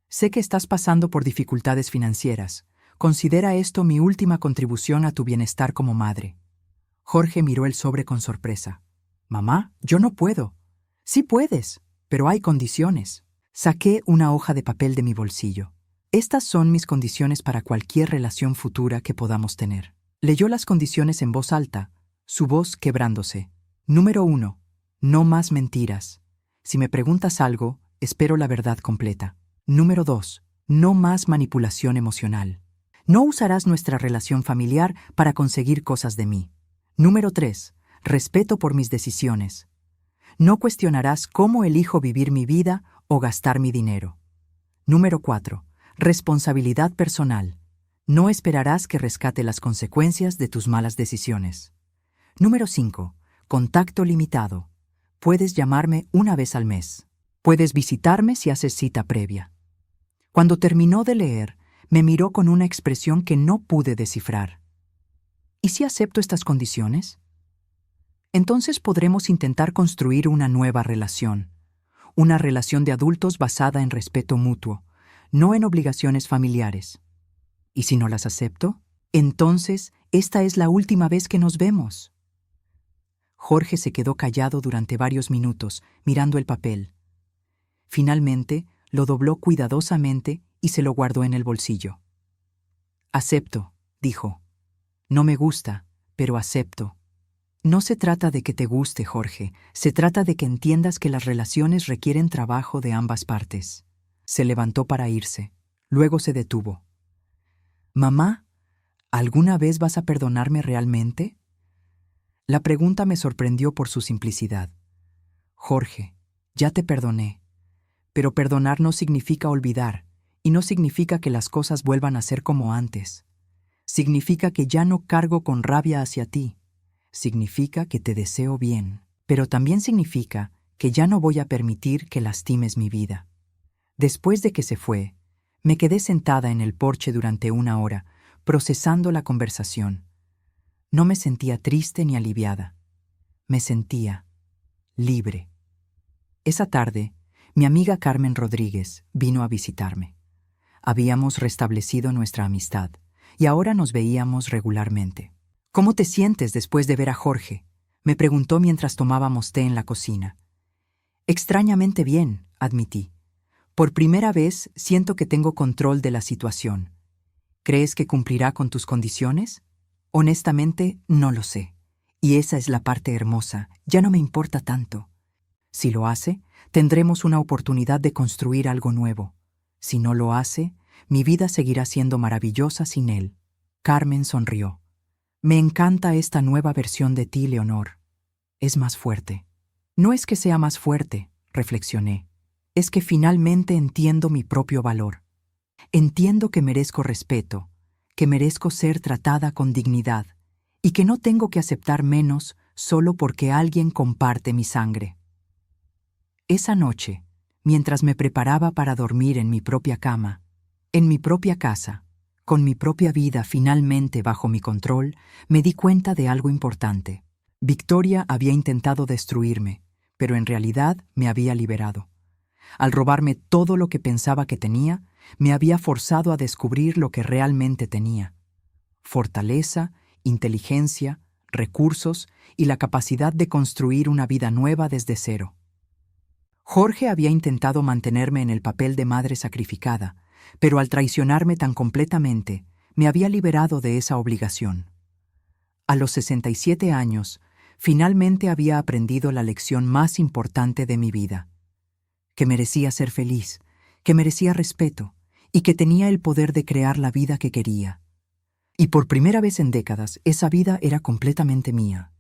Sé que estás pasando por dificultades financieras. Considera esto mi última contribución a tu bienestar como madre. Jorge miró el sobre con sorpresa. Mamá, yo no puedo. Sí puedes, pero hay condiciones. Saqué una hoja de papel de mi bolsillo. Estas son mis condiciones para cualquier relación futura que podamos tener. Leyó las condiciones en voz alta, su voz quebrándose. Número 1. No más mentiras. Si me preguntas algo, espero la verdad completa. Número 2. No más manipulación emocional. No usarás nuestra relación familiar para conseguir cosas de mí. Número 3. Respeto por mis decisiones. No cuestionarás cómo elijo vivir mi vida o gastar mi dinero. Número 4. Responsabilidad personal. No esperarás que rescate las consecuencias de tus malas decisiones. Número 5. Contacto limitado. Puedes llamarme una vez al mes. Puedes visitarme si haces cita previa. Cuando terminó de leer, me miró con una expresión que no pude descifrar. ¿Y si acepto estas condiciones? Entonces podremos intentar construir una nueva relación. Una relación de adultos basada en respeto mutuo, no en obligaciones familiares. ¿Y si no las acepto? Entonces, esta es la última vez que nos vemos. Jorge se quedó callado durante varios minutos, mirando el papel. Finalmente, lo dobló cuidadosamente y se lo guardó en el bolsillo. Acepto, dijo. No me gusta, pero acepto. No se trata de que te guste, Jorge, se trata de que entiendas que las relaciones requieren trabajo de ambas partes. Se levantó para irse, luego se detuvo. Mamá, ¿alguna vez vas a perdonarme realmente? La pregunta me sorprendió por su simplicidad. Jorge, ya te perdoné, pero perdonar no significa olvidar, y no significa que las cosas vuelvan a ser como antes. Significa que ya no cargo con rabia hacia ti. Significa que te deseo bien, pero también significa que ya no voy a permitir que lastimes mi vida. Después de que se fue, me quedé sentada en el porche durante 1 hora, procesando la conversación. No me sentía triste ni aliviada. Me sentía libre. Esa tarde, mi amiga Carmen Rodríguez vino a visitarme. Habíamos restablecido nuestra amistad y ahora nos veíamos regularmente. ¿Cómo te sientes después de ver a Jorge?, me preguntó mientras tomábamos té en la cocina. Extrañamente bien, admití. Por primera vez siento que tengo control de la situación. ¿Crees que cumplirá con tus condiciones? Honestamente, no lo sé. Y esa es la parte hermosa, ya no me importa tanto. Si lo hace, tendremos una oportunidad de construir algo nuevo. Si no lo hace, mi vida seguirá siendo maravillosa sin él. Carmen sonrió. Me encanta esta nueva versión de ti, Leonor. Es más fuerte. No es que sea más fuerte, reflexioné. Es que finalmente entiendo mi propio valor. Entiendo que merezco respeto, que merezco ser tratada con dignidad y que no tengo que aceptar menos solo porque alguien comparte mi sangre. Esa noche, mientras me preparaba para dormir en mi propia cama, en mi propia casa, con mi propia vida finalmente bajo mi control, me di cuenta de algo importante. Victoria había intentado destruirme, pero en realidad me había liberado. Al robarme todo lo que pensaba que tenía, me había forzado a descubrir lo que realmente tenía: fortaleza, inteligencia, recursos y la capacidad de construir una vida nueva desde cero. Jorge había intentado mantenerme en el papel de madre sacrificada, pero al traicionarme tan completamente, me había liberado de esa obligación. A los 67 años, finalmente había aprendido la lección más importante de mi vida: que merecía ser feliz, que merecía respeto y que tenía el poder de crear la vida que quería. Y por primera vez en décadas, esa vida era completamente mía.